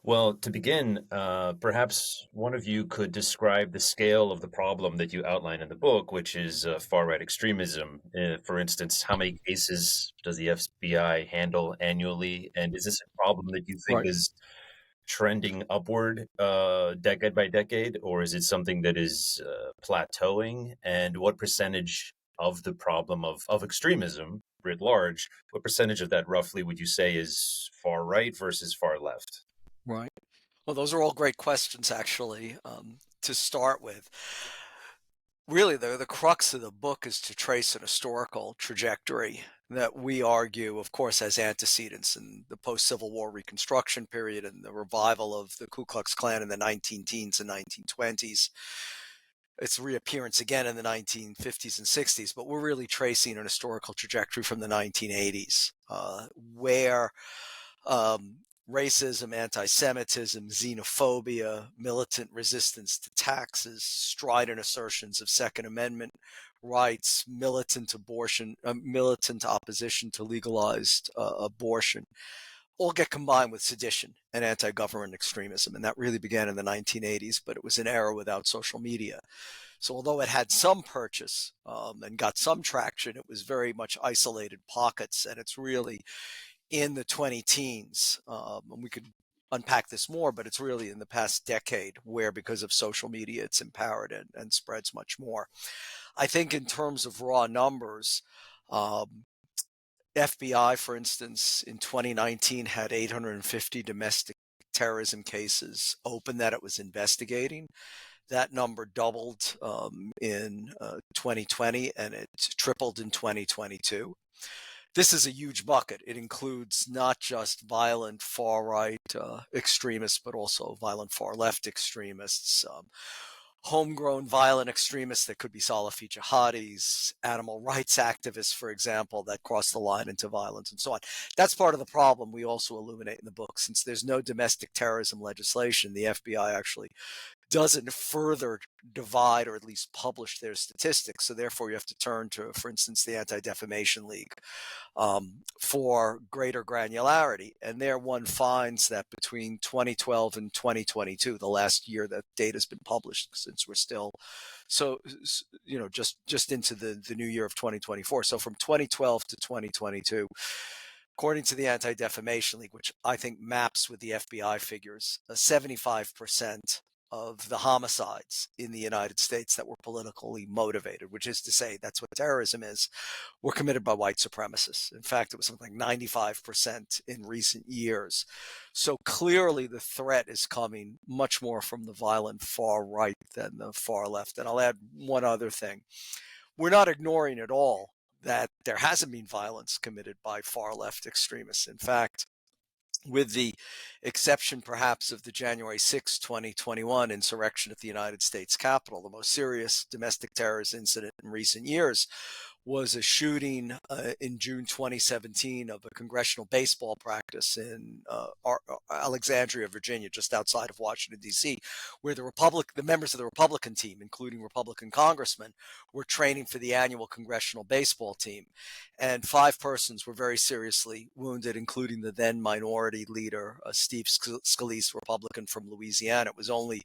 Well, to begin, perhaps one of you could describe the scale of the problem that you outline in the book, which is far-right extremism. For instance, how many cases does the FBI handle annually? And is this a problem that you think Right. is trending upward decade by decade, or is it something that is plateauing? And what percentage of the problem of extremism writ large, what percentage of that roughly would you say is far right versus far left? Right. Well, those are all great questions, actually, to start with. Really, the crux of the book is to trace an historical trajectory that we argue, of course, has antecedents in the post-Civil War Reconstruction period and the revival of the Ku Klux Klan in the 19 teens and 1920s. Its reappearance again in the 1950s and 60s, but we're really tracing an historical trajectory from the 1980s, where um, racism, anti-Semitism, xenophobia, militant resistance to taxes, strident assertions of Second Amendment rights, militant opposition to legalized abortion, all get combined with sedition and anti-government extremism. And that really began in the 1980s, but it was an era without social media. So although it had some purchase and got some traction, it was very much isolated pockets. And it's really in the 20 teens. And we could unpack this more, but it's really in the past decade where, because of social media, it's empowered and spreads much more. I think in terms of raw numbers, um, FBI, for instance, in 2019 had 850 domestic terrorism cases open that it was investigating. That number doubled in 2020 and it tripled in 2022. This is a huge bucket. It includes not just violent far right extremists, but also violent far left extremists, homegrown violent extremists that could be Salafi jihadis, animal rights activists, for example, that cross the line into violence and so on. That's part of the problem we also illuminate in the book. Since there's no domestic terrorism legislation, the FBI actually doesn't further divide or at least publish their statistics. So therefore, you have to turn to, for instance, the Anti-Defamation League for greater granularity. And there one finds that between 2012 and 2022, the last year that data has been published, since we're still so just into the new year of 2024. So from 2012 to 2022, according to the Anti-Defamation League, which I think maps with the FBI figures, 75% of the homicides in the United States that were politically motivated, which is to say that's what terrorism is, were committed by white supremacists. In fact, it was something like 95% in recent years. So clearly the threat is coming much more from the violent far right than the far left. And I'll add one other thing. We're not ignoring at all that there hasn't been violence committed by far left extremists. In fact, with the exception perhaps of the January 6, 2021 insurrection at the United States Capitol, the most serious domestic terrorist incident in recent years was a shooting in June 2017 of a congressional baseball practice in Alexandria, Virginia, just outside of Washington, D.C., where the members of the Republican team, including Republican congressmen, were training for the annual congressional baseball team. And 5 persons were very seriously wounded, including the then minority leader, Steve Scalise, Republican from Louisiana. It was only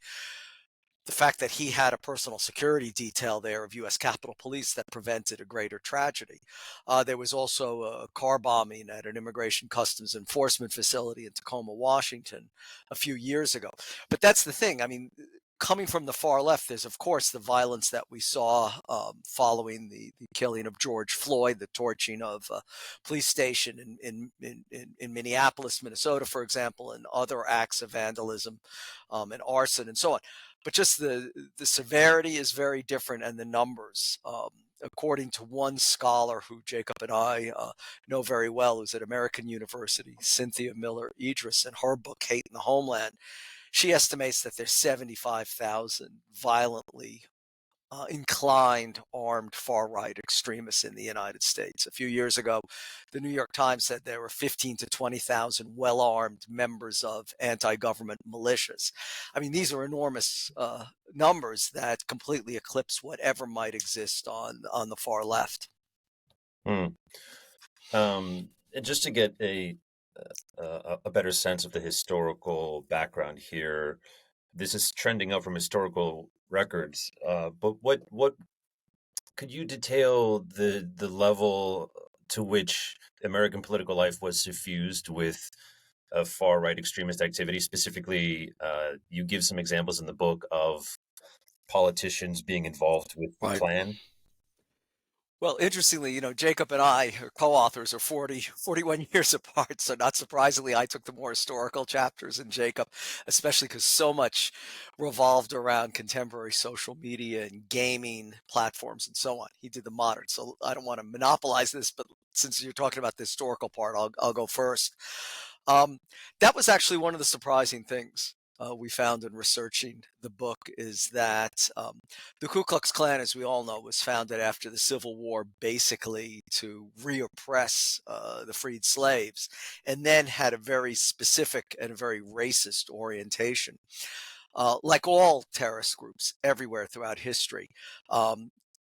the fact that he had a personal security detail there of U.S. Capitol Police that prevented a greater tragedy. There was also a car bombing at an immigration customs enforcement facility in Tacoma, Washington, a few years ago. But that's the thing. I mean, coming from the far left, there's, of course, the violence that we saw following the killing of George Floyd, the torching of a police station in Minneapolis, Minnesota, for example, and other acts of vandalism and arson and so on. But just the severity is very different, and the numbers. According to one scholar who Jacob and I know very well, who's at American University, Cynthia Miller Idris, in her book Hate in the Homeland, she estimates that there's 75,000 violently inclined armed far-right extremists in the United States. A few years ago, the New York Times said there were 15 to 20,000 well-armed members of anti-government militias. I mean, these are enormous numbers that completely eclipse whatever might exist on the far left. Hmm. And just to get a better sense of the historical background here. This is trending up from historical records, but what could you detail the level to which American political life was suffused with far right extremist activity? Specifically, you give some examples in the book of politicians being involved with the Right. Klan. Well, interestingly, Jacob and I, our co-authors, are 41 years apart. So not surprisingly, I took the more historical chapters in Jacob, especially because so much revolved around contemporary social media and gaming platforms and so on. He did the modern. So I don't want to monopolize this, but since you're talking about the historical part, I'll go first. Um, that was actually one of the surprising things we found in researching the book is that the Ku Klux Klan, as we all know, was founded after the Civil War basically to reoppress the freed slaves, and then had a very specific and a very racist orientation. Like all terrorist groups everywhere throughout history, um,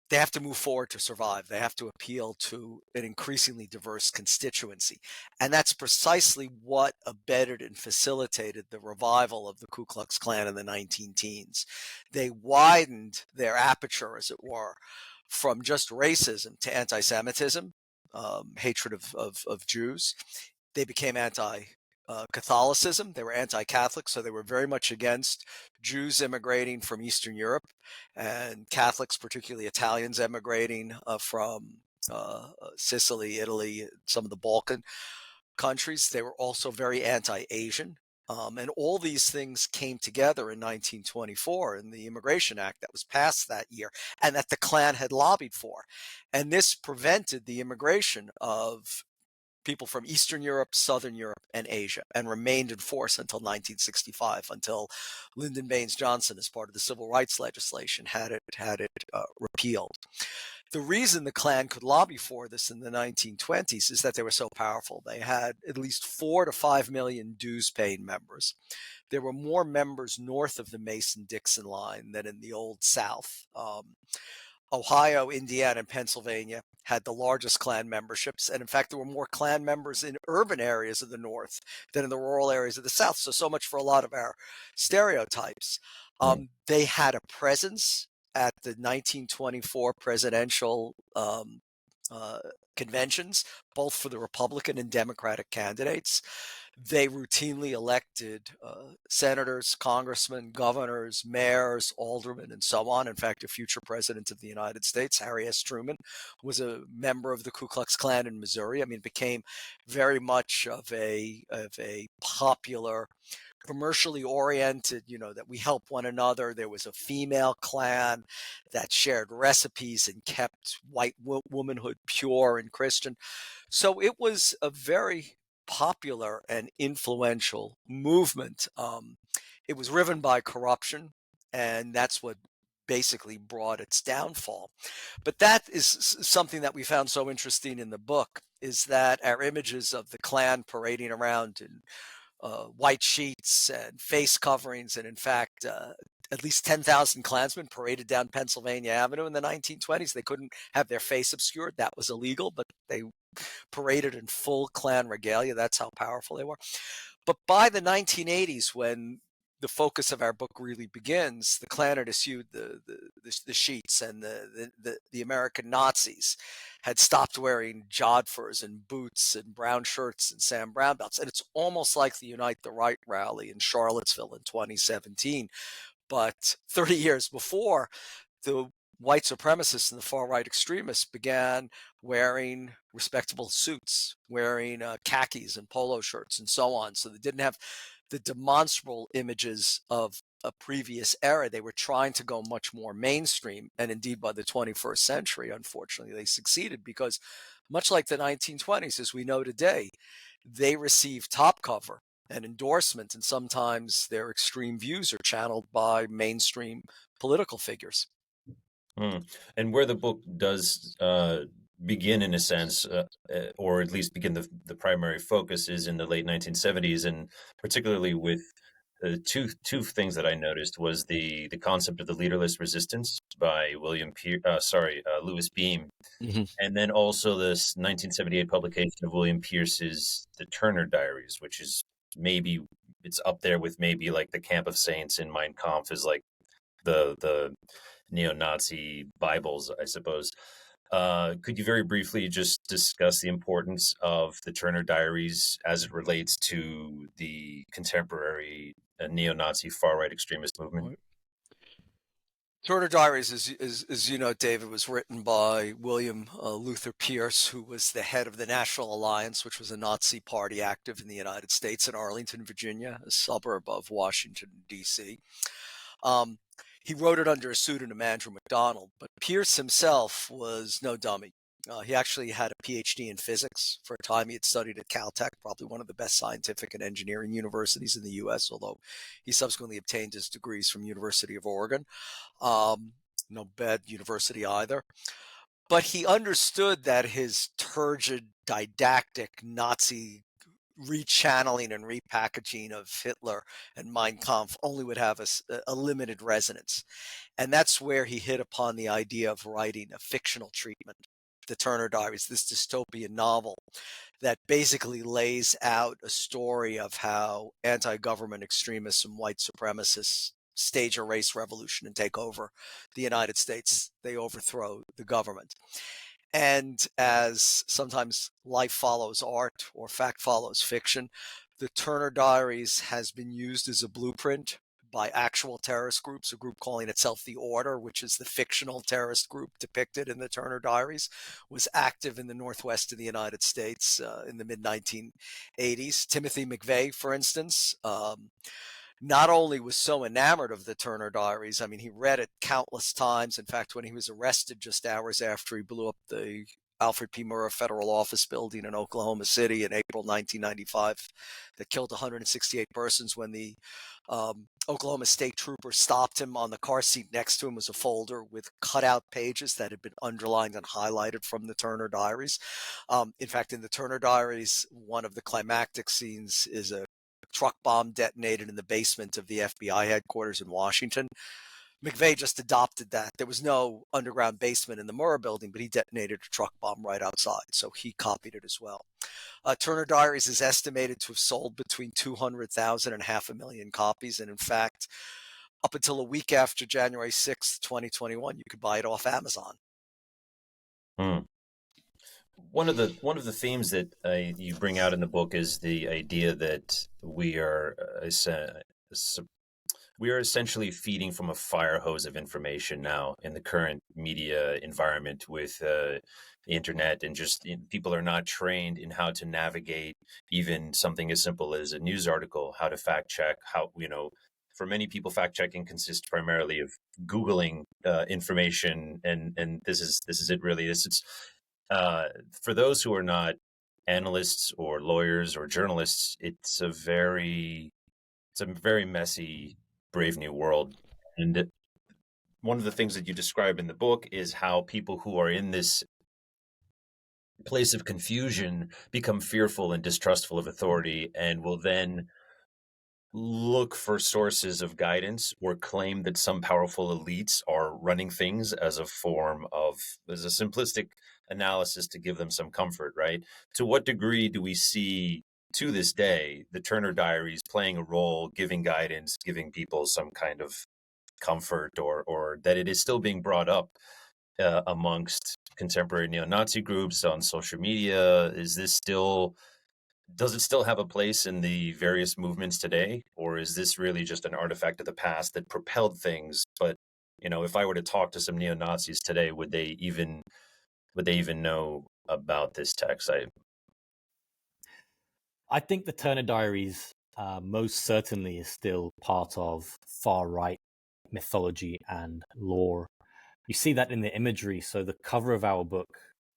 they have to move forward to survive. They have to appeal to an increasingly diverse constituency. And that's precisely what abetted and facilitated the revival of the Ku Klux Klan in the 19 teens. They widened their aperture, as it were, from just racism to anti Semitism, hatred of Jews. They became anti Catholicism. They were anti-Catholic, so they were very much against Jews immigrating from Eastern Europe and Catholics, particularly Italians, emigrating from Sicily, Italy, some of the Balkan countries. They were also very anti-Asian. And all these things came together in 1924 in the Immigration Act that was passed that year and that the Klan had lobbied for. And this prevented the immigration of people from Eastern Europe, Southern Europe, and Asia, and remained in force until 1965, until Lyndon Baines Johnson, as part of the civil rights legislation, had it repealed. The reason the Klan could lobby for this in the 1920s is that they were so powerful. They had at least 4 to 5 million dues-paying members. There were more members north of the Mason-Dixon line than in the Old South. Ohio, Indiana, and Pennsylvania had the largest Klan memberships. And in fact, there were more Klan members in urban areas of the North than in the rural areas of the South. So much for a lot of our stereotypes. Mm. They had a presence at the 1924 presidential conventions, both for the Republican and Democratic candidates. They routinely elected senators, congressmen, governors, mayors, aldermen, and so on. In fact, a future president of the United States, Harry S. Truman, was a member of the Ku Klux Klan in Missouri. I mean, it became very much of a popular, commercially oriented, that we help one another. There was a female Klan that shared recipes and kept white womanhood pure and Christian. So it was a very popular and influential movement. It was riven by corruption, and that's what basically brought its downfall. But that is something that we found so interesting in the book, is that our images of the Klan parading around in white sheets and face coverings, and in fact, at least 10,000 Klansmen paraded down Pennsylvania Avenue in the 1920s. They couldn't have their face obscured. That was illegal, but they paraded in full Klan regalia. That's how powerful they were. But by the 1980s, when the focus of our book really begins, the Klan had issued the sheets, and the American Nazis had stopped wearing jodhpurs and boots and brown shirts and Sam Brown belts. And it's almost like the Unite the Right rally in Charlottesville in 2017. But 30 years before, the white supremacists and the far right extremists began wearing respectable suits, wearing khakis and polo shirts and so on. So they didn't have the demonstrable images of a previous era. They were trying to go much more mainstream. And indeed, by the 21st century, unfortunately, they succeeded because, much like the 1920s, as we know today, they received top cover and endorsement, and sometimes their extreme views are channeled by mainstream political figures. Mm. And where the book does begin, in a sense, or at least begin the primary focus, is in the late 1970s, and particularly with two things that I noticed was the concept of the leaderless resistance by Lewis Beam, Mhm. and then also this 1978 publication of William Pierce's The Turner Diaries, which is maybe it's up there with maybe like the Camp of Saints in Mein Kampf is like the neo-Nazi Bibles, I suppose. Could you very briefly just discuss the importance of the Turner Diaries as it relates to the contemporary neo-Nazi far-right extremist movement? Turner Diaries, as you know, David, was written by William Luther Pierce, who was the head of the National Alliance, which was a Nazi party active in the United States in Arlington, Virginia, a suburb of Washington, D.C. Um, he wrote it under a pseudonym, Andrew MacDonald, but Pierce himself was no dummy. He actually had a PhD in physics. For a time, he had studied at Caltech, probably one of the best scientific and engineering universities in the U.S., although he subsequently obtained his degrees from University of Oregon. No bad university either. But he understood that his turgid, didactic Nazi rechanneling and repackaging of Hitler and Mein Kampf only would have a limited resonance. And that's where he hit upon the idea of writing a fictional treatment. The Turner Diaries, this dystopian novel that basically lays out a story of how anti-government extremists and white supremacists stage a race revolution and take over the United States. They overthrow the government. And as sometimes life follows art or fact follows fiction, the Turner Diaries has been used as a blueprint by actual terrorist groups, a group calling itself the Order, which is the fictional terrorist group depicted in the Turner Diaries, was active in the Northwest of the United States in the mid-1980s. Timothy McVeigh, for instance, not only was so enamored of the Turner Diaries, I mean, he read it countless times. In fact, when he was arrested just hours after he blew up the Alfred P. Murrah Federal Office Building in Oklahoma City in April 1995, that killed 168 persons, when the Oklahoma State Trooper stopped him, on the car seat next to him was a folder with cutout pages that had been underlined and highlighted from the Turner Diaries. In fact, in the Turner Diaries, one of the climactic scenes is a truck bomb detonated in the basement of the FBI headquarters in Washington. McVeigh just adopted that. There was no underground basement in the Murrah building, but he detonated a truck bomb right outside, so he copied it as well. Turner Diaries is estimated to have sold between 200,000 and 500,000 copies, and in fact, up until a week after January 6th, 2021, you could buy it off Amazon. Hmm. One of the themes that you bring out in the book is the idea that we are essentially feeding from a fire hose of information now in the current media environment with the internet, and just people are not trained in how to navigate even something as simple as a news article, how to fact check, for many people, fact checking consists primarily of Googling information, and this is it really. It's for those who are not analysts or lawyers or journalists, it's a very messy, brave new world. And one of the things that you describe in the book is how people who are in this place of confusion become fearful and distrustful of authority, and will then look for sources of guidance or claim that some powerful elites are running things as a simplistic analysis to give them some comfort, right? To what degree do we see to this day the Turner Diaries playing a role, giving guidance, giving people some kind of comfort, or that it is still being brought up amongst contemporary neo-Nazi groups on social media? Does it still have a place in the various movements today, or is this really just an artifact of the past that propelled things? But if I were to talk to some neo-Nazis today, would they even know about this text? I think the Turner Diaries most certainly is still part of far-right mythology and lore. You see that in the imagery. So the cover of our book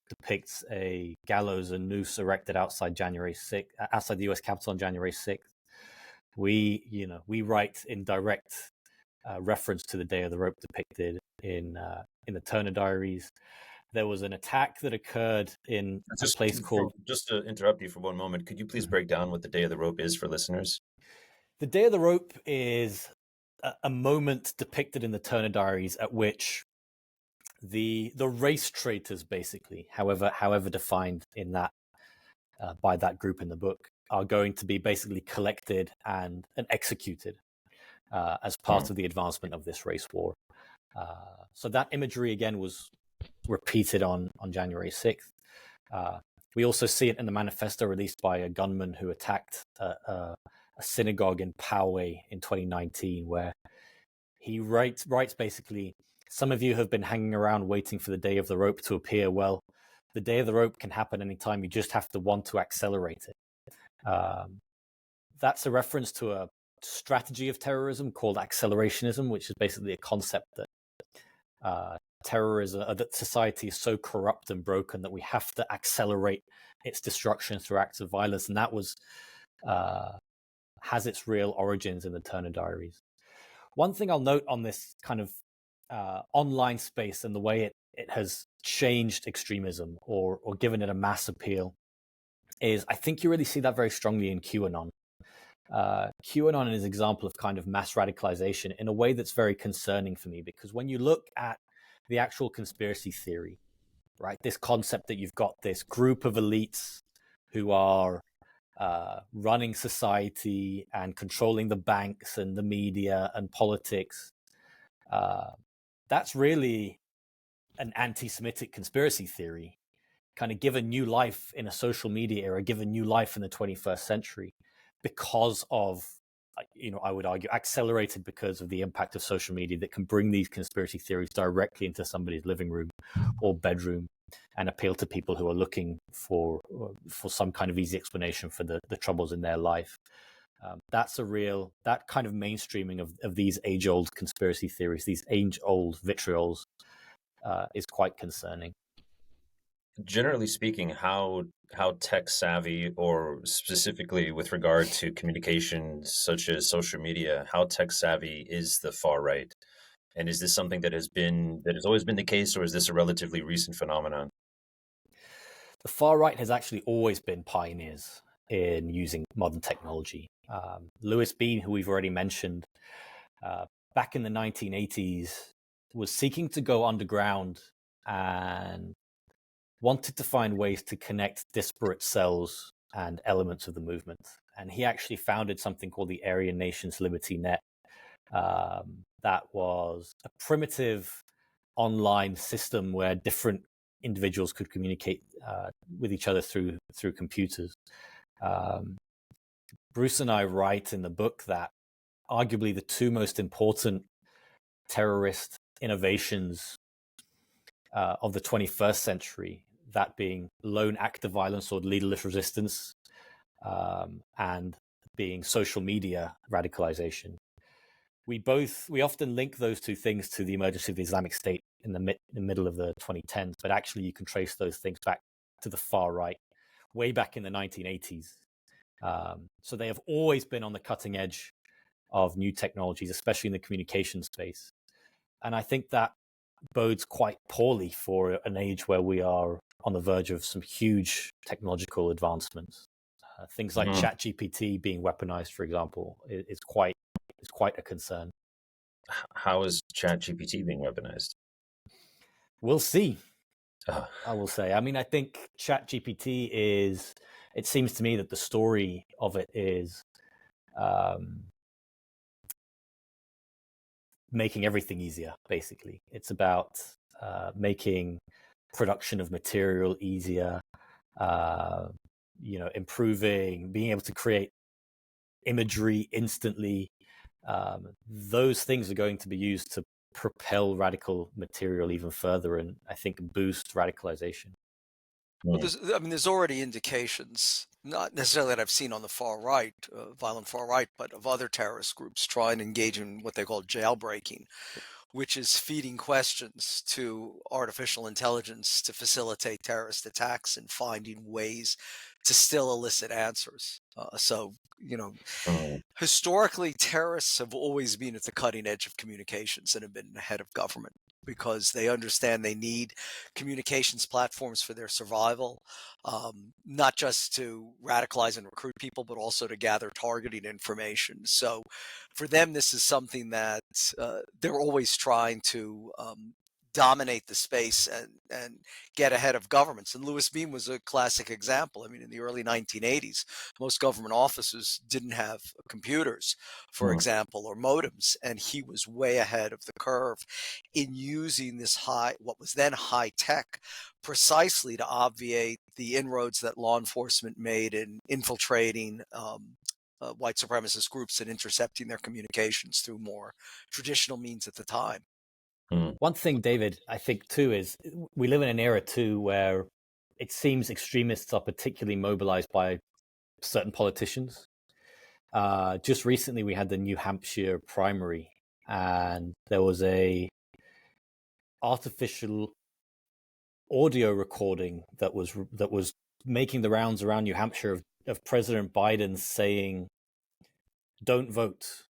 depicts a gallows and noose erected outside outside the U.S. Capitol on January 6th. We write in direct reference to the Day of the Rope depicted in the Turner Diaries. There was an attack that occurred in a place called... Just to interrupt you for one moment, could you please break down what the Day of the Rope is for listeners? The Day of the Rope is a moment depicted in the Turner Diaries at which the race traitors, basically, however defined in that by that group in the book, are going to be basically collected and executed as part of the advancement of this race war. So that imagery again was repeated on January 6th. We also see it in the manifesto released by a gunman who attacked a synagogue in Poway in 2019, where he writes basically, some of you have been hanging around waiting for the Day of the Rope to appear. Well, the Day of the Rope can happen anytime. You just have to want to accelerate it. That's a reference to a strategy of terrorism called accelerationism, which is basically a concept that terrorism, that society is so corrupt and broken that we have to accelerate its destruction through acts of violence. And that was has its real origins in the Turner Diaries. One thing I'll note on this kind of online space and the way it has changed extremism or given it a mass appeal is I think you really see that very strongly in QAnon. QAnon is an example of kind of mass radicalization in a way that's very concerning for me, because when you look at the actual conspiracy theory, right, this concept that you've got this group of elites who are running society and controlling the banks and the media and politics, that's really an anti-Semitic conspiracy theory, kind of given new life in a social media era, given new life in the 21st century because of, I would argue, accelerated because of the impact of social media that can bring these conspiracy theories directly into somebody's living room or bedroom and appeal to people who are looking for some kind of easy explanation for the troubles in their life. That kind of mainstreaming of these age-old conspiracy theories, these age-old vitriols, is quite concerning. Generally speaking, how tech savvy, or specifically with regard to communications such as social media, how tech savvy is the far right? And is this something that has always been the case, or is this a relatively recent phenomenon? The far right has actually always been pioneers in using modern technology. Louis Bean, who we've already mentioned, back in the 1980s, was seeking to go underground and wanted to find ways to connect disparate cells and elements of the movement. And he actually founded something called the Aryan Nations Liberty Net. That was a primitive online system where different individuals could communicate with each other through computers. Bruce and I write in the book that arguably the two most important terrorist innovations of the 21st century, that being lone act of violence or leaderless resistance, and being social media radicalization. We often link those two things to the emergence of the Islamic State in the middle of the 2010s, but actually you can trace those things back to the far right, way back in the 1980s. So they have always been on the cutting edge of new technologies, especially in the communication space. And I think that bodes quite poorly for an age where we are on the verge of some huge technological advancements. Things like ChatGPT being weaponized, for example, is quite a concern. How is ChatGPT being weaponized? We'll see. I will say. I mean, I think ChatGPT is. It seems to me that the story of it is making everything easier. Basically, it's about making production of material easier. Improving, being able to create imagery instantly. Those things are going to be used to propel radical material even further, and I think boost radicalization. Well, there's already indications, not necessarily that I've seen on the far right, violent far right, but of other terrorist groups trying to engage in what they call jailbreaking, which is feeding questions to artificial intelligence to facilitate terrorist attacks and finding ways to still elicit answers. Historically, terrorists have always been at the cutting edge of communications and have been ahead of government. because they understand they need communications platforms for their survival, not just to radicalize and recruit people, but also to gather targeting information. So for them, this is something that they're always trying to dominate the space and get ahead of governments. And Louis Beam was a classic example. I mean, in the early 1980s, most government offices didn't have computers, for example, or modems, and he was way ahead of the curve in using this what was then high tech, precisely to obviate the inroads that law enforcement made in infiltrating white supremacist groups and intercepting their communications through more traditional means at the time. One thing, David, I think too is we live in an era too where it seems extremists are particularly mobilized by certain politicians. Just recently, we had the New Hampshire primary, and there was a artificial audio recording that was making the rounds around New Hampshire of President Biden saying, "Don't vote.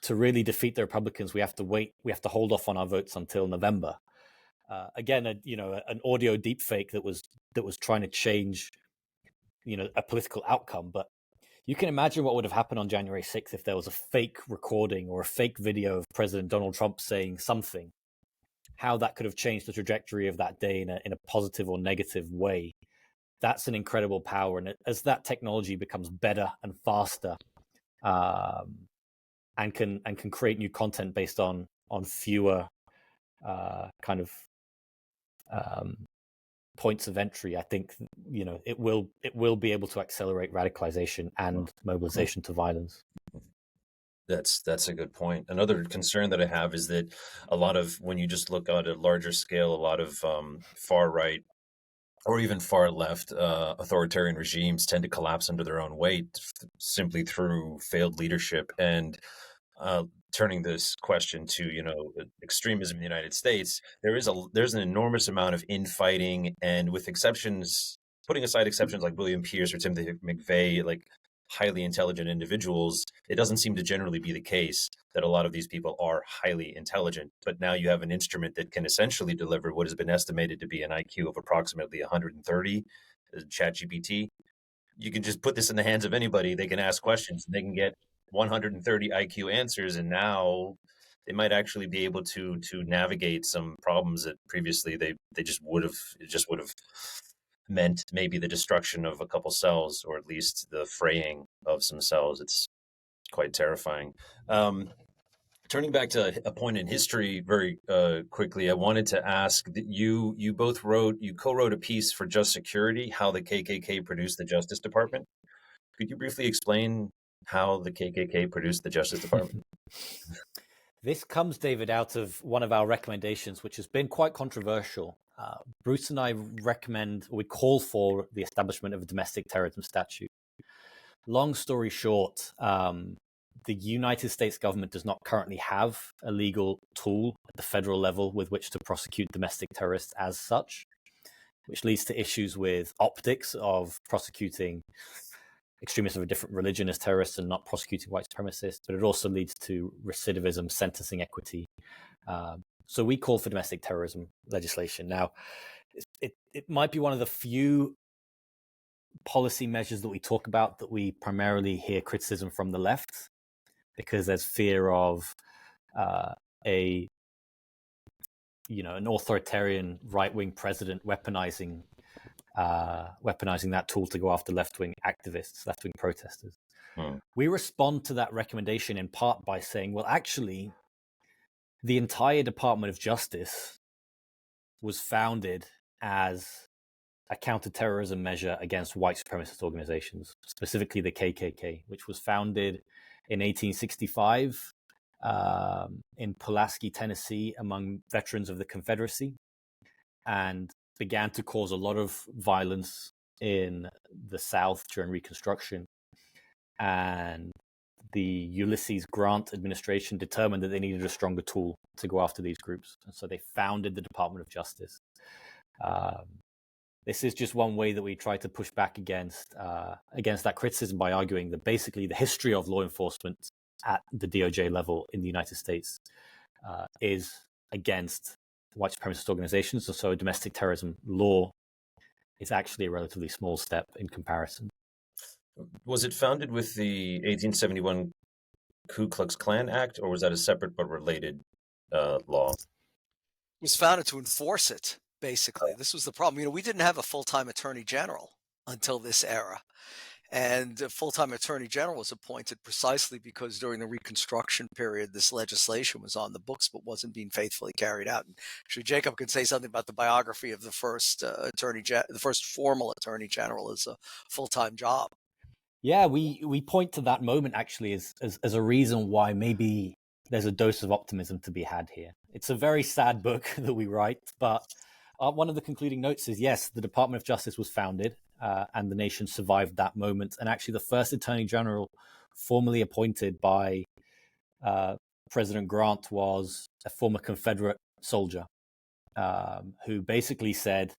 To really defeat the Republicans, we have to wait. We have to hold off on our votes until November." Again, an audio deepfake that was trying to change, a political outcome. But you can imagine what would have happened on January 6th if there was a fake recording or a fake video of President Donald Trump saying something. How that could have changed the trajectory of that day in a positive or negative way. That's an incredible power, and as that technology becomes better and faster, and can create new content based on fewer points of entry, I think it will be able to accelerate radicalization and mobilization to violence. That's a good point. Another concern that I have is that a lot of, when you just look at a larger scale, a lot of far right or even far left authoritarian regimes tend to collapse under their own weight simply through failed leadership. And turning this question to extremism in the United States, there's an enormous amount of infighting, and with exceptions, putting aside exceptions like William Pierce or Timothy McVeigh, like highly intelligent individuals, it doesn't seem to generally be the case that a lot of these people are highly intelligent. But now you have an instrument that can essentially deliver what has been estimated to be an IQ of approximately 130, ChatGPT. You can just put this in the hands of anybody. They can ask questions and they can get 130 IQ answers, and now they might actually be able to navigate some problems that previously they just would have meant maybe the destruction of a couple cells, or at least the fraying of some cells. It's quite terrifying. Turning back to a point in history very quickly, I wanted to ask that you co-wrote a piece for Just Security, How the KKK Produced the Justice Department. Could you briefly explain how the KKK produced the Justice Department? This comes, David, out of one of our recommendations, which has been quite controversial. Bruce and I we call for the establishment of a domestic terrorism statute. Long story short, the United States government does not currently have a legal tool at the federal level with which to prosecute domestic terrorists as such, which leads to issues with optics of prosecuting extremists of a different religion as terrorists and not prosecuting white supremacists, but it also leads to recidivism, sentencing equity. So we call for domestic terrorism legislation. Now, it might be one of the few policy measures that we talk about that we primarily hear criticism from the left, because there's fear of an authoritarian right-wing president weaponizing that tool to go after left-wing activists, left-wing protesters. We respond to that recommendation in part by saying, well, actually, the entire Department of Justice was founded as a counterterrorism measure against white supremacist organizations, specifically the KKK, which was founded in 1865 in Pulaski, Tennessee, among veterans of the Confederacy, and began to cause a lot of violence in the South during Reconstruction. And the Ulysses Grant administration determined that they needed a stronger tool to go after these groups. And so they founded the Department of Justice. This is just one way that we try to push back against that criticism by arguing that basically the history of law enforcement at the DOJ level in the United States is against white supremacist organizations, so domestic terrorism law is actually a relatively small step in comparison. Was it founded with the 1871 Ku Klux Klan Act, or was that a separate but related law? It was founded to enforce it, basically. This was the problem. We didn't have a full-time attorney general until this era. And a full-time attorney general was appointed precisely because during the Reconstruction period, this legislation was on the books but wasn't being faithfully carried out. And actually, Jacob can say something about the biography of the first the first formal attorney general as a full-time job. Yeah, we point to that moment actually as a reason why maybe there's a dose of optimism to be had here. It's a very sad book that we write, but one of the concluding notes is, yes, the Department of Justice was founded and the nation survived that moment. And actually the first attorney general formally appointed by President Grant was a former Confederate soldier who basically said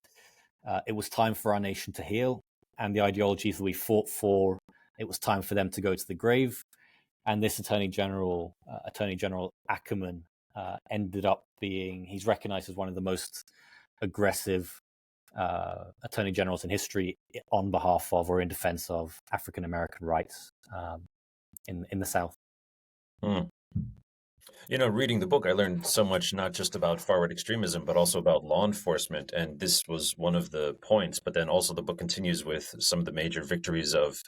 it was time for our nation to heal, and the ideologies that we fought for, it was time for them to go to the grave. And this Attorney General Ackerman, ended up being, he's recognized as one of the most aggressive attorney generals in history on behalf of or in defense of African American rights in the South. Reading the book, I learned so much, not just about far-right extremism, but also about law enforcement. And this was one of the points. But then also the book continues with some of the major victories of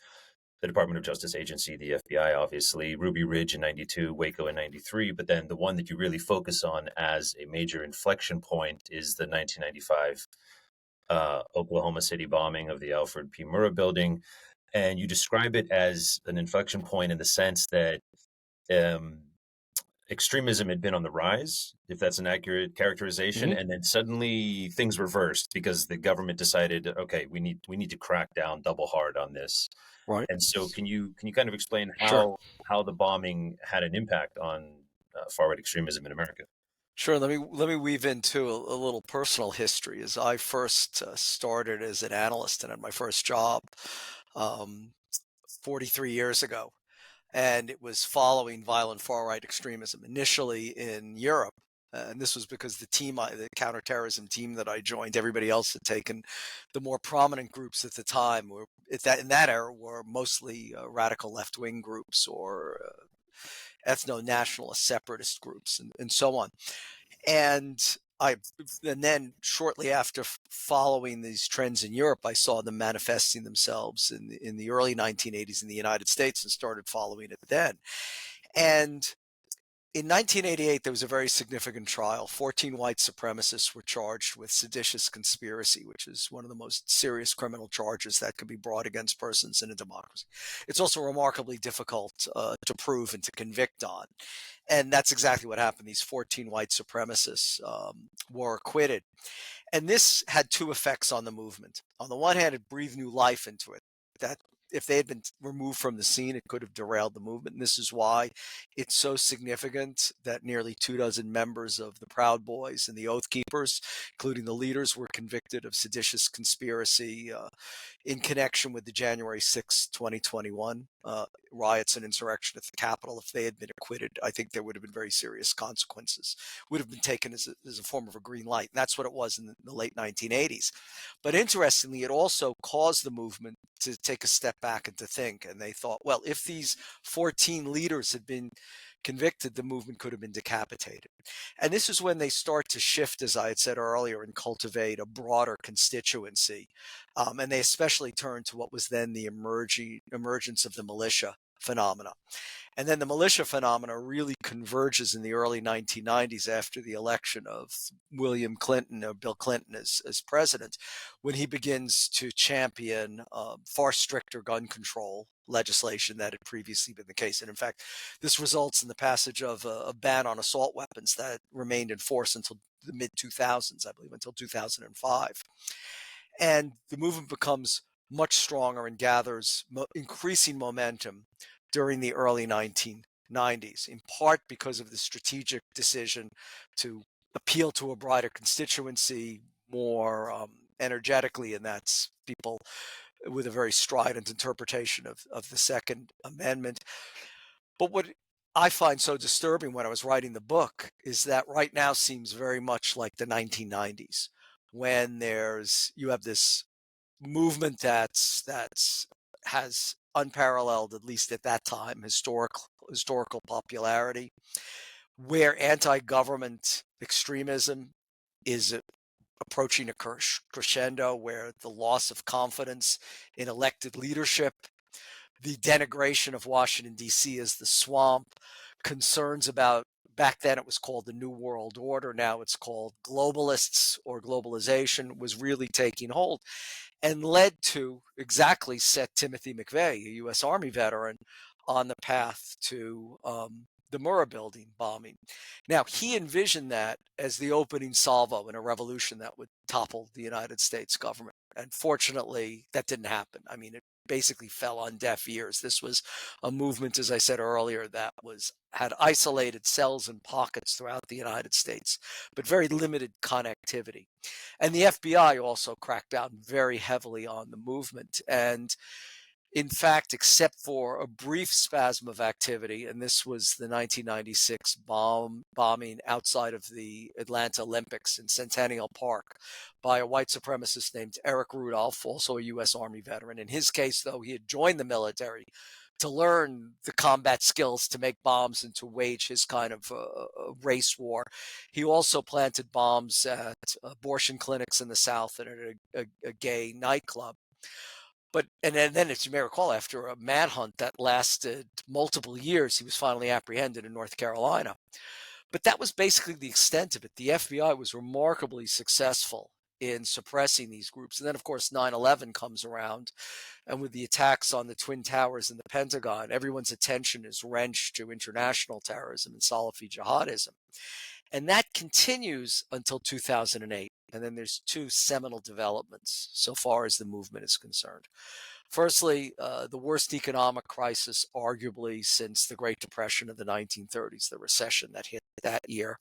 the Department of Justice Agency, the FBI, obviously, Ruby Ridge in 92, Waco in 93. But then the one that you really focus on as a major inflection point is the 1995 Oklahoma City bombing of the Alfred P. Murrah building. And you describe it as an inflection point in the sense that extremism had been on the rise, if that's an accurate characterization, and then suddenly things reversed because the government decided, okay, we need to crack down double hard on this. Right. And so, can you kind of explain how Sure. the bombing had an impact on far right extremism in America? Sure. Let me weave into a little personal history. As I first started as an analyst and had my first job 43 years ago, and it was following violent far-right extremism, initially in Europe. And this was because the counterterrorism team that I joined, everybody else had taken the more prominent groups at the time, in that era were mostly radical left-wing groups or ethno-nationalist separatist groups and so on. And then shortly after following these trends in Europe, I saw them manifesting themselves in the early 1980s in the United States and started following it then. And in 1988, there was a very significant trial. 14 white supremacists were charged with seditious conspiracy, which is one of the most serious criminal charges that could be brought against persons in a democracy. It's also remarkably difficult to prove and to convict on. And that's exactly what happened. These 14 white supremacists were acquitted. And this had two effects on the movement. On the one hand, it breathed new life into it. That if they had been removed from the scene, it could have derailed the movement. And this is why it's so significant that nearly 24 members of the Proud Boys and the Oath Keepers, including the leaders, were convicted of seditious conspiracy in connection with the January 6, 2021 riots and insurrection at the Capitol. If they had been acquitted, I think there would have been very serious consequences. Would have been taken as a form of a green light. And that's what it was in the late 1980s. But interestingly, it also caused the movement to take a step back and to think. And they thought, well, if these 14 leaders had been convicted, the movement could have been decapitated. And this is when they start to shift, as I had said earlier, and cultivate a broader constituency. And they especially turn to what was then the emergence of the militia phenomena. And then the militia phenomena really converges in the early 1990s after the election of William Clinton or Bill Clinton as president, when he begins to champion far stricter gun control legislation that had previously been the case. And in fact, this results in the passage of a ban on assault weapons that remained in force until the mid-2000s, I believe, until 2005. And the movement becomes much stronger and gathers increasing momentum during the early 1990s, in part because of the strategic decision to appeal to a broader constituency more energetically, and that's people with a very strident interpretation of the Second Amendment. But what I find so disturbing when I was writing the book is that right now seems very much like the 1990s, when you have this movement that's has unparalleled, at least at that time, historical popularity, where anti-government extremism is approaching a crescendo, where the loss of confidence in elected leadership, the denigration of Washington, D.C. as the swamp, concerns about, back then it was called the New World Order, now it's called globalists or globalization, was really taking hold, and led to exactly set Timothy McVeigh, a U.S. Army veteran, on the path to the Murrah building bombing. Now, he envisioned that as the opening salvo in a revolution that would topple the United States government. And fortunately, that didn't happen. I mean, it basically fell on deaf ears. This was a movement, as I said earlier, that had isolated cells and pockets throughout the United States, but very limited connectivity. And the FBI also cracked down very heavily on the movement. And in fact, except for a brief spasm of activity, and this was the 1996 bombing outside of the Atlanta Olympics in Centennial Park by a white supremacist named Eric Rudolph, also a U.S. Army veteran. In his case, though, he had joined the military to learn the combat skills to make bombs and to wage his kind of race war. He also planted bombs at abortion clinics in the South and at a gay nightclub. And then, as you may recall, after a manhunt that lasted multiple years, he was finally apprehended in North Carolina. But that was basically the extent of it. The FBI was remarkably successful in suppressing these groups. And then, of course, 9/11 comes around. And with the attacks on the Twin Towers and the Pentagon, everyone's attention is wrenched to international terrorism and Salafi jihadism. And that continues until 2008. And then there's two seminal developments so far as the movement is concerned. Firstly, the worst economic crisis, arguably, since the Great Depression of the 1930s, the recession that hit that year.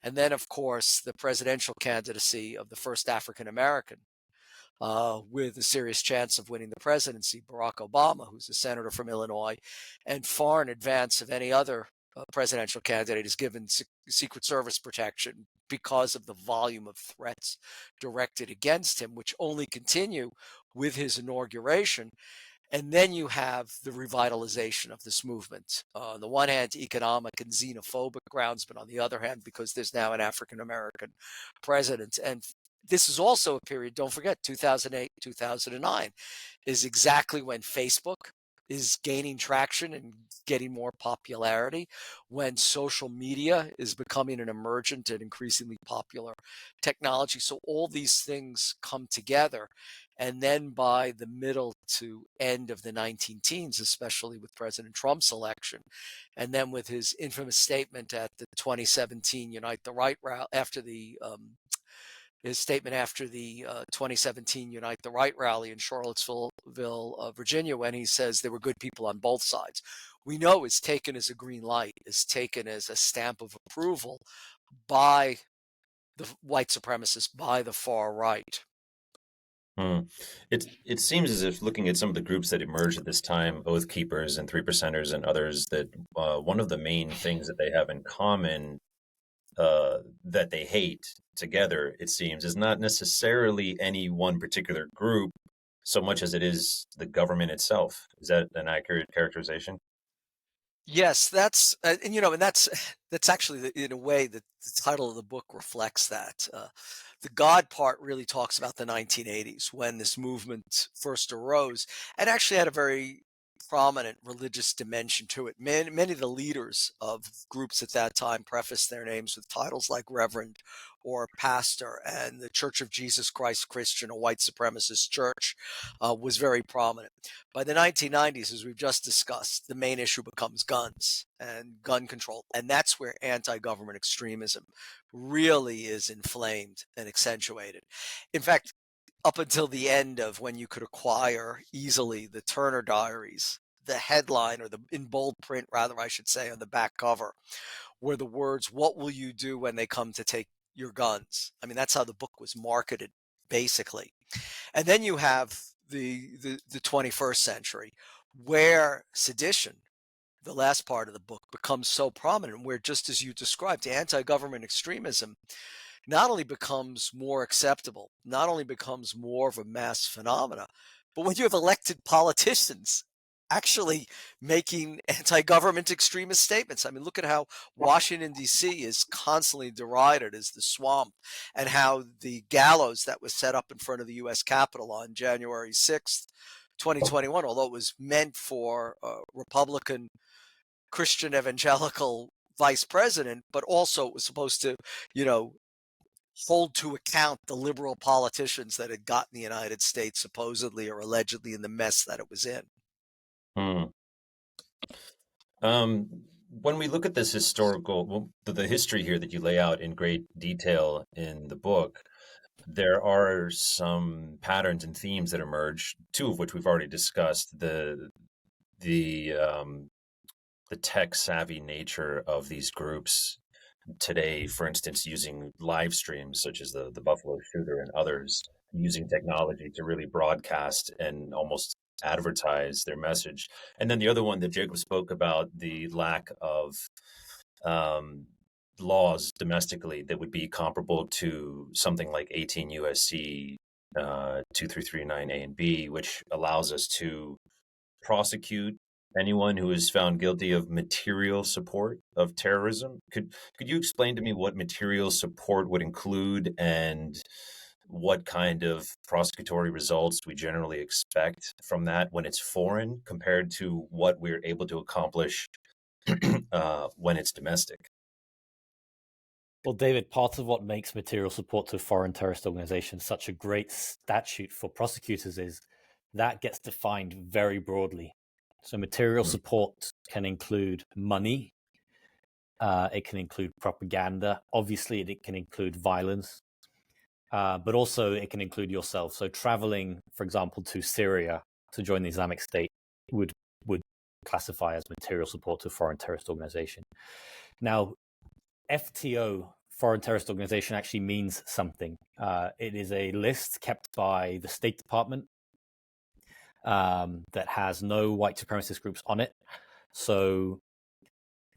And then, of course, the presidential candidacy of the first African American with a serious chance of winning the presidency, Barack Obama, who's a senator from Illinois, and far in advance of any other presidential candidate, is given Secret Service protection because of the volume of threats directed against him, which only continue with his inauguration. And then you have the revitalization of this movement. On the one hand, economic and xenophobic grounds, but on the other hand, because there's now an African-American president. And this is also a period, don't forget, 2008, 2009 is exactly when Facebook is gaining traction and getting more popularity, when social media is becoming an emergent and increasingly popular technology. So all these things come together. And then by the middle to end of the 19 teens, especially with President Trump's election, and then with his infamous statement at the 2017 Unite the Right rally, his statement after the 2017 Unite the Right rally in Charlottesville, Virginia, when he says there were good people on both sides, we know is taken as a green light, is taken as a stamp of approval by the white supremacists, by the far right. It seems as if, looking at some of the groups that emerged at this time, Oath Keepers and Three Percenters and others, that one of the main things that they have in common that they hate together, it seems, is not necessarily any one particular group so much as it is the government itself. Is that an accurate characterization? Yes, that's and that's actually in a way that the title of the book reflects that. The God part really talks about the 1980s when this movement first arose, and actually had a very prominent religious dimension to it. Many of the leaders of groups at that time prefaced their names with titles like Reverend or Pastor, and the Church of Jesus Christ Christian, a white supremacist church, was very prominent. By the 1990s, as we've just discussed, the main issue becomes guns and gun control, and that's where anti-government extremism really is inflamed and accentuated. In fact, up until the end of when you could acquire easily the Turner Diaries, the headline, or the in bold print, rather, I should say, on the back cover, were the words, "What will you do when they come to take your guns?" I mean, that's how the book was marketed, basically. And then you have the 21st century, where sedition, the last part of the book becomes so prominent, where, just as you described, anti-government extremism not only becomes more acceptable, not only becomes more of a mass phenomena, but when you have elected politicians actually making anti-government extremist statements. I mean, look at how Washington, D.C. is constantly derided as the swamp, and how the gallows that was set up in front of the U.S. Capitol on January 6th, 2021, although it was meant for a Republican Christian evangelical vice president, but also it was supposed to, hold to account the liberal politicians that had gotten the United States supposedly or allegedly in the mess that it was in. Hmm. When we look at this the history here that you lay out in great detail in the book, there are some patterns and themes that emerge, two of which we've already discussed. The tech savvy nature of these groups today, for instance, using live streams such as the Buffalo Shooter and others, using technology to really broadcast and almost advertise their message. And then the other one that Jacob spoke about, the lack of um, laws domestically that would be comparable to something like 18 USC 2339A and B, which allows us to prosecute anyone who is found guilty of material support of terrorism. Could you explain to me what material support would include and what kind of prosecutory results we generally expect from that when it's foreign compared to what we're able to accomplish when it's domestic? Well, David, part of what makes material support to foreign terrorist organizations such a great statute for prosecutors is that gets defined very broadly. So material support can include money. It can include propaganda. Obviously, it can include violence. But also it can include yourself. So traveling, for example, to Syria to join the Islamic State would classify as material support to a foreign terrorist organization. Now, FTO, foreign terrorist organization, actually means something. It is a list kept by the State Department that has no white supremacist groups on it. So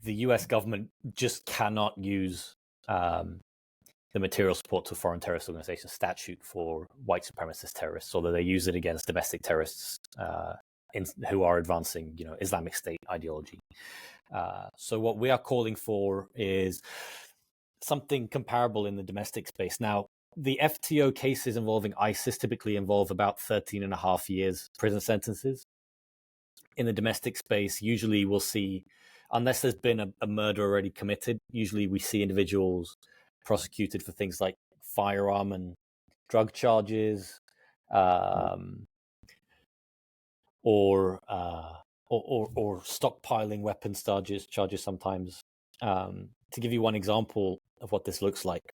the US government just cannot use the material support to foreign terrorist organization statute for white supremacist terrorists, although they use it against domestic terrorists who are advancing, Islamic State ideology. So what we are calling for is something comparable in the domestic space. Now, the FTO cases involving ISIS typically involve about 13 and a half years prison sentences. In the domestic space, usually we'll see, unless there's been a murder already committed, usually we see individuals prosecuted for things like firearm and drug charges, or stockpiling weapons charges sometimes. To give you one example of what this looks like,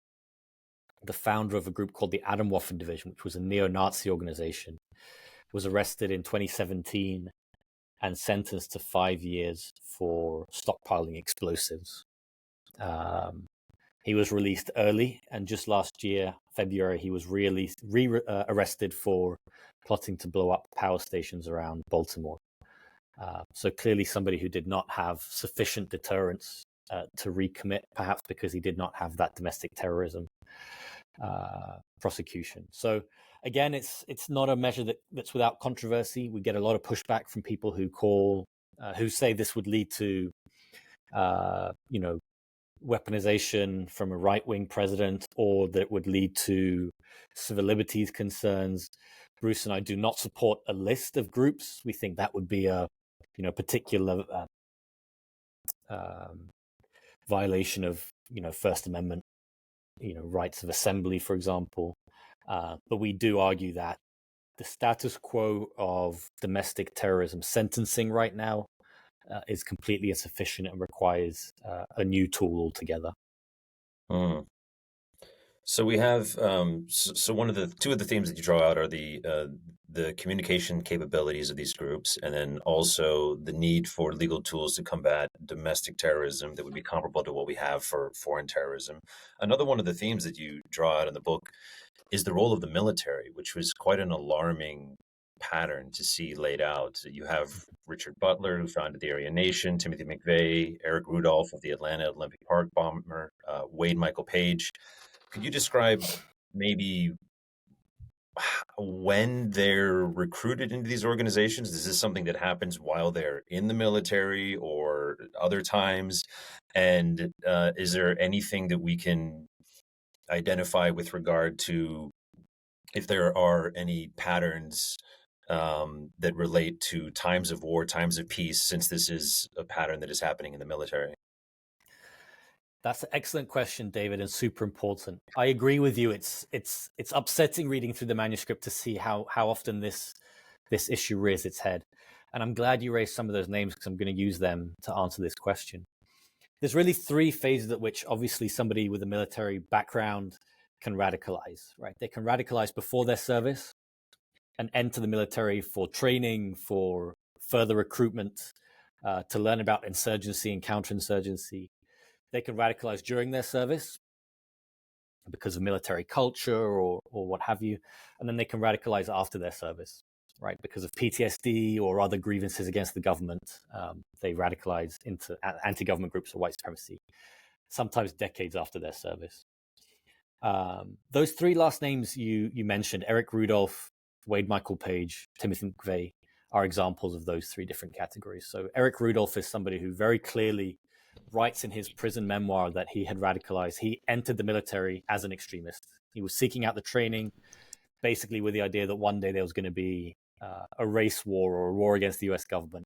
the founder of a group called the Atomwaffen Division, which was a neo-Nazi organization, was arrested in 2017 and sentenced to 5 years for stockpiling explosives. He was released early, and just last year, February, he was arrested for plotting to blow up power stations around Baltimore. So clearly somebody who did not have sufficient deterrence to recommit, perhaps because he did not have that domestic terrorism prosecution. So again, it's not a measure that's without controversy. We get a lot of pushback from people who say this would lead to weaponization from a right-wing president, or that would lead to civil liberties concerns. Bruce and I do not support a list of groups. We think that would be a particular violation of First Amendment rights of assembly, for example. But we do argue that the status quo of domestic terrorism sentencing right now is completely insufficient and requires a new tool altogether. Mm. So we have two of the themes that you draw out are the communication capabilities of these groups, and then also the need for legal tools to combat domestic terrorism that would be comparable to what we have for foreign terrorism. Another one of the themes that you draw out in the book is the role of the military, which was quite an alarming pattern to see laid out. You have Richard Butler, who founded the Aryan Nation, Timothy McVeigh, Eric Rudolph of the Atlanta Olympic Park bomber, Wade Michael Page. Could you describe maybe when they're recruited into these organizations? Is this something that happens while they're in the military or other times? And is there anything that we can identify with regard to if there are any patterns that relate to times of war, times of peace, since this is a pattern that is happening in the military? That's an excellent question, David, and super important. I agree with you. It's upsetting reading through the manuscript to see how often this issue rears its head. And I'm glad you raised some of those names because I'm going to use them to answer this question. There's really three phases at which obviously somebody with a military background can radicalize, right? They can radicalize before their service and enter the military for training, for further recruitment, to learn about insurgency and counterinsurgency. They can radicalize during their service because of military culture or what have you. And then they can radicalize after their service, right? Because of PTSD or other grievances against the government. They radicalize into anti-government groups or white supremacy, sometimes decades after their service. Those three last names you mentioned, Eric Rudolph, Wade Michael Page, Timothy McVeigh, are examples of those three different categories. So Eric Rudolph is somebody who very clearly writes in his prison memoir that he had radicalized. He entered the military as an extremist. He was seeking out the training, basically with the idea that one day there was going to be a race war or a war against the US government,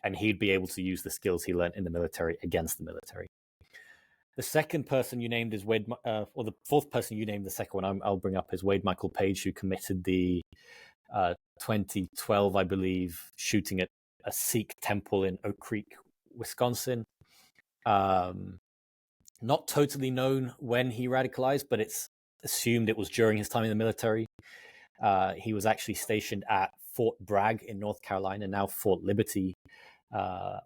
and he'd be able to use the skills he learned in the military against the military. The second person you named is Wade, or the fourth person you named, the second one I'll bring up is Wade Michael Page, who committed the 2012, I believe, shooting at a Sikh temple in Oak Creek, Wisconsin. Not totally known when he radicalized, but it's assumed it was during his time in the military. He was actually stationed at Fort Bragg in North Carolina, now Fort Liberty,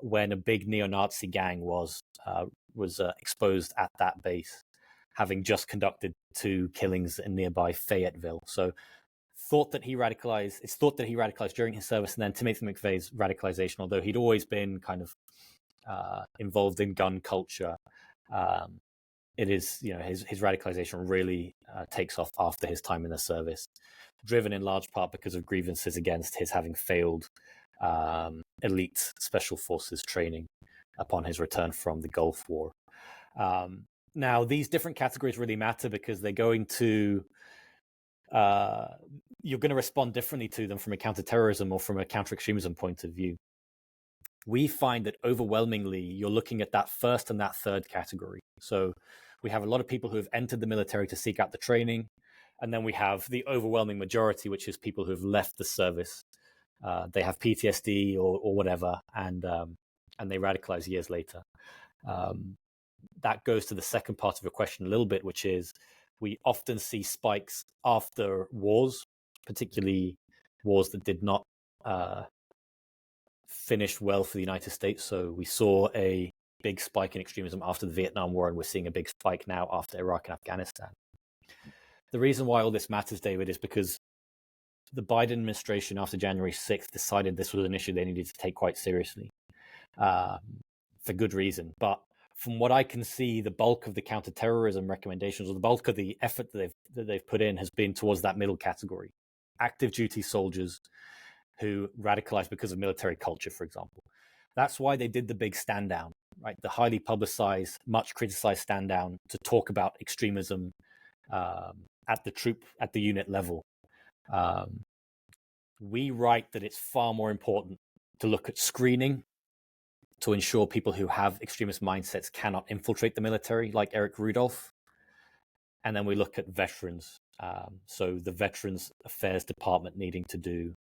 when a big neo-Nazi gang was exposed at that base, having just conducted 2 killings in nearby Fayetteville. So it's thought that he radicalized during his service, and then Timothy McVeigh's radicalization, although he'd always been kind of involved in gun culture, it is, his radicalization really takes off after his time in the service, driven in large part because of grievances against his having failed elite special forces training upon his return from the Gulf War. Now, these different categories really matter because they're going to you're going to respond differently to them from a counterterrorism or from a counter-extremism point of view. We find that overwhelmingly you're looking at that first and that third category. So we have a lot of people who have entered the military to seek out the training, and then we have the overwhelming majority, which is people who have left the service. They have PTSD or whatever, and they radicalize years later. That goes to the second part of your question a little bit, which is we often see spikes after wars, particularly wars that did not finish well for the United States. So we saw a big spike in extremism after the Vietnam War, and we're seeing a big spike now after Iraq and Afghanistan. The reason why all this matters, David, is because the Biden administration after January 6th decided this was an issue they needed to take quite seriously, for good reason. But from what I can see, the bulk of the counterterrorism recommendations, or the bulk of the effort that they've put in, has been towards that middle category. Active duty soldiers who radicalized because of military culture, for example. That's why they did the big stand down, right? The highly publicized, much criticized stand down to talk about extremism at the unit level. We write that it's far more important to look at screening to ensure people who have extremist mindsets cannot infiltrate the military, like Eric Rudolph. And then we look at veterans. So the Veterans Affairs Department needing to do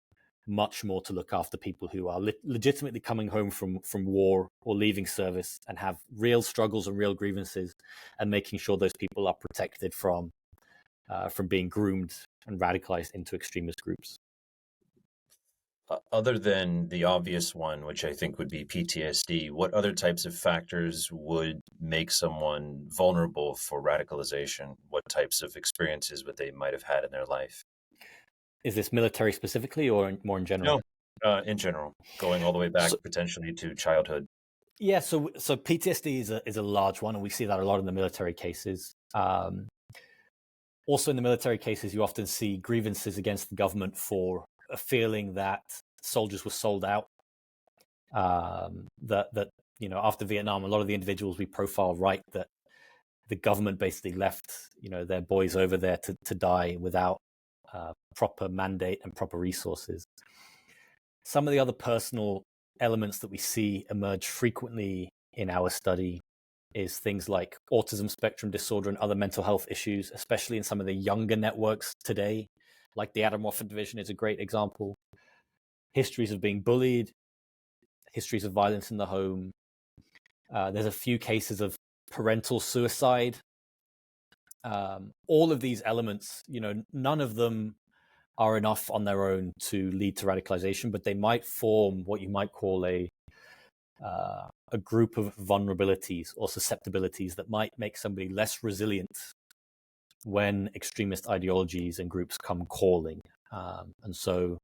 much more to look after people who are legitimately coming home from war or leaving service and have real struggles and real grievances, and making sure those people are protected from being groomed and radicalized into extremist groups. Other than the obvious one, which I think would be PTSD, what other types of factors would make someone vulnerable for radicalization? What types of experiences would they might have had in their life? Is this military specifically, or more in general? No, in general, going all the way back So, potentially to childhood. yeah, so PTSD is a large one, and we see that a lot in the military cases. Also, in the military cases, you often see grievances against the government for a feeling that soldiers were sold out. That after Vietnam, a lot of the individuals we profile write that the government basically left their boys over there to die without proper mandate and proper resources. Some of the other personal elements that we see emerge frequently in our study is things like autism spectrum disorder and other mental health issues, especially in some of the younger networks today, like the Adam Wofford Division is a great example. Histories of being bullied, histories of violence in the home. There's a few cases of parental suicide. All of these elements, none of them are enough on their own to lead to radicalization, but they might form what you might call a group of vulnerabilities or susceptibilities that might make somebody less resilient when extremist ideologies and groups come calling. And so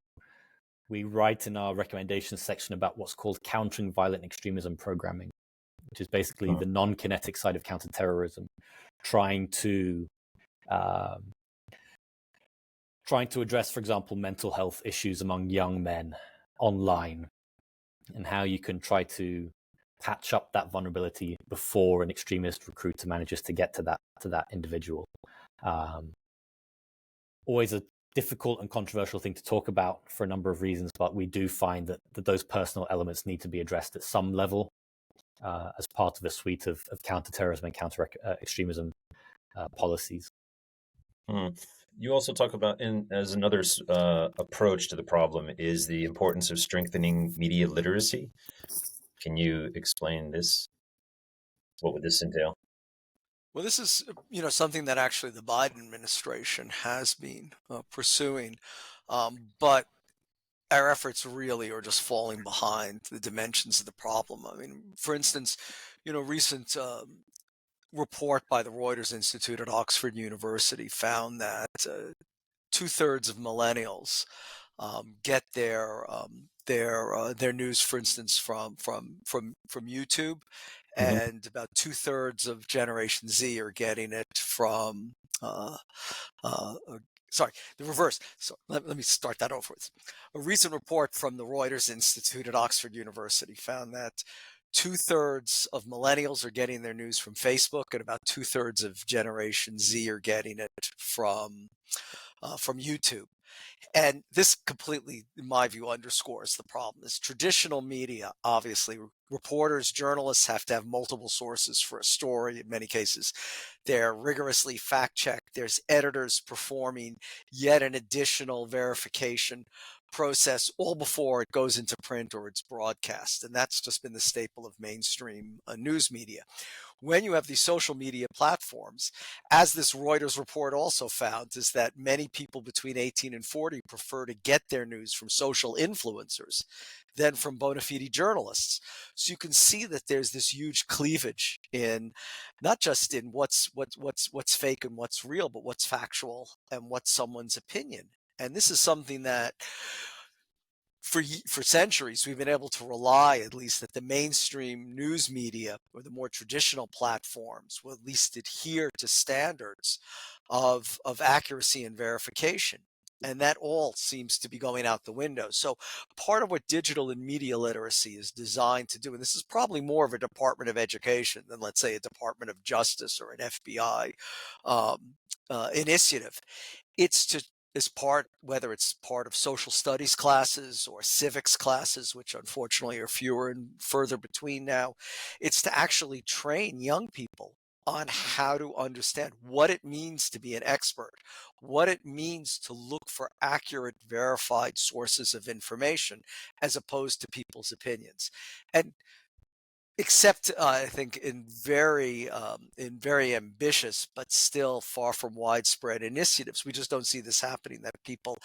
we write in our recommendations section about what's called countering violent extremism programming, which is basically the non-kinetic side of counterterrorism, trying to address, for example, mental health issues among young men online, and how you can try to patch up that vulnerability before an extremist recruiter manages to get to that individual. Always a difficult and controversial thing to talk about for a number of reasons, but we do find that those personal elements need to be addressed at some level as part of a suite of counterterrorism and counter-extremism policies. You also talk about, as another approach to the problem, is the importance of strengthening media literacy. Can you explain this? What would this entail? Well, this is, something that actually the Biden administration has been pursuing, but our efforts really are just falling behind the dimensions of the problem. I mean, for instance, recent report by the Reuters Institute at Oxford University found that 2/3 of millennials get their news, for instance, from YouTube, and about 2/3 of Generation Z are getting it from sorry, the reverse. So let me start that over with. A recent report from the Reuters Institute at Oxford University found that 2/3 of millennials are getting their news from Facebook, and about 2/3 of Generation Z are getting it from YouTube. And this completely, in my view, underscores the problem. This traditional media, obviously, reporters, journalists have to have multiple sources for a story. In many cases, they're rigorously fact-checked. There's editors performing yet an additional verification process all before it goes into print or it's broadcast. And that's just been the staple of mainstream news media. When you have these social media platforms, as this Reuters report also found, is that many people between 18 and 40 prefer to get their news from social influencers than from bona fide journalists. So you can see that there's this huge cleavage in not just in what's fake and what's real, but what's factual and what's someone's opinion. And this is something that for centuries, we've been able to rely, at least, that the mainstream news media or the more traditional platforms will at least adhere to standards of accuracy and verification. And that all seems to be going out the window. So part of what digital and media literacy is designed to do, and this is probably more of a Department of Education than, let's say, a Department of Justice or an FBI initiative, it's to whether it's part of social studies classes or civics classes, which unfortunately are fewer and further between now, it's to actually train young people on how to understand what it means to be an expert, what it means to look for accurate, verified sources of information as opposed to people's opinions. And except I think in very ambitious but still far from widespread initiatives, we just don't see this happening. That people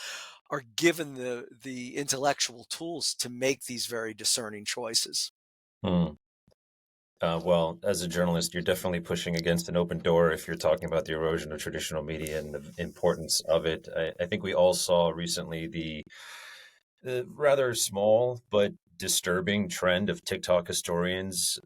are given the intellectual tools to make these very discerning choices. Well, as a journalist, you're definitely pushing against an open door if you're talking about the erosion of traditional media and the importance of it. I think we all saw recently the rather small but disturbing trend of TikTok historians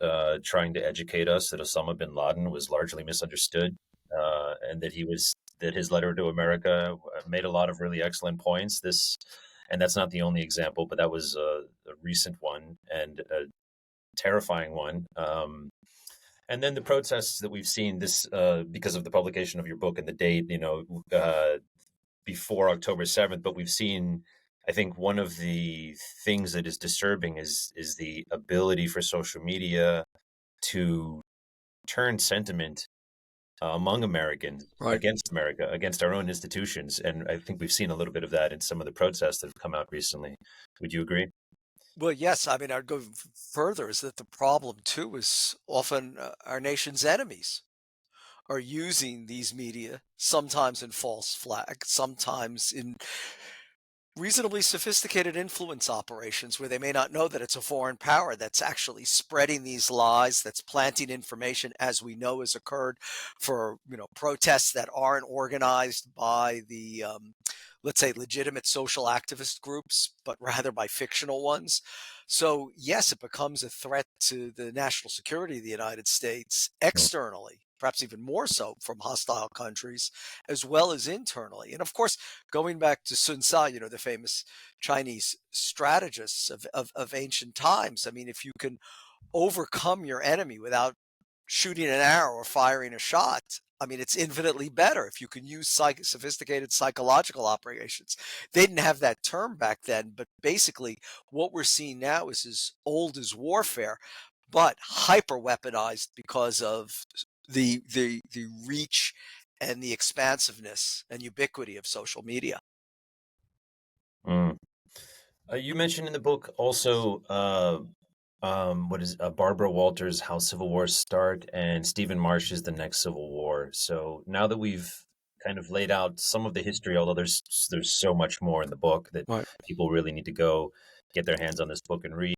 trying to educate us that Osama bin Laden was largely misunderstood, and that his letter to America made a lot of really excellent points. And that's not the only example, but that was a recent one and a terrifying one. And then the protests that we've seen because of the publication of your book and the date, before October 7th, but we've seen, I think one of the things that is disturbing is the ability for social media to turn sentiment among Americans Right. against America, against our own institutions. And I think we've seen a little bit of that in some of the protests that have come out recently. Would you agree? Well, yes. I mean, I'd go further is that the problem too is often our nation's enemies are using these media, sometimes in false flag, sometimes in reasonably sophisticated influence operations where they may not know that it's a foreign power that's actually spreading these lies, that's planting information, as we know has occurred for protests that aren't organized by the let's say legitimate social activist groups, but rather by fictional ones. So yes, it becomes a threat to the national security of the United States externally, perhaps even more so from hostile countries, as well as internally. And of course, going back to Sun Tzu, the famous Chinese strategists of ancient times. I mean, if you can overcome your enemy without shooting an arrow or firing a shot, I mean, it's infinitely better if you can use sophisticated psychological operations. They didn't have that term back then, but basically what we're seeing now is as old as warfare, but hyper weaponized because of the reach and the expansiveness and ubiquity of social media. Mm. You mentioned in the book also what is Barbara Walters' How Civil Wars Start and Stephen Marsh's The Next Civil War. So now that we've kind of laid out some of the history, although there's so much more in the book that Right. people really need to go get their hands on this book and read.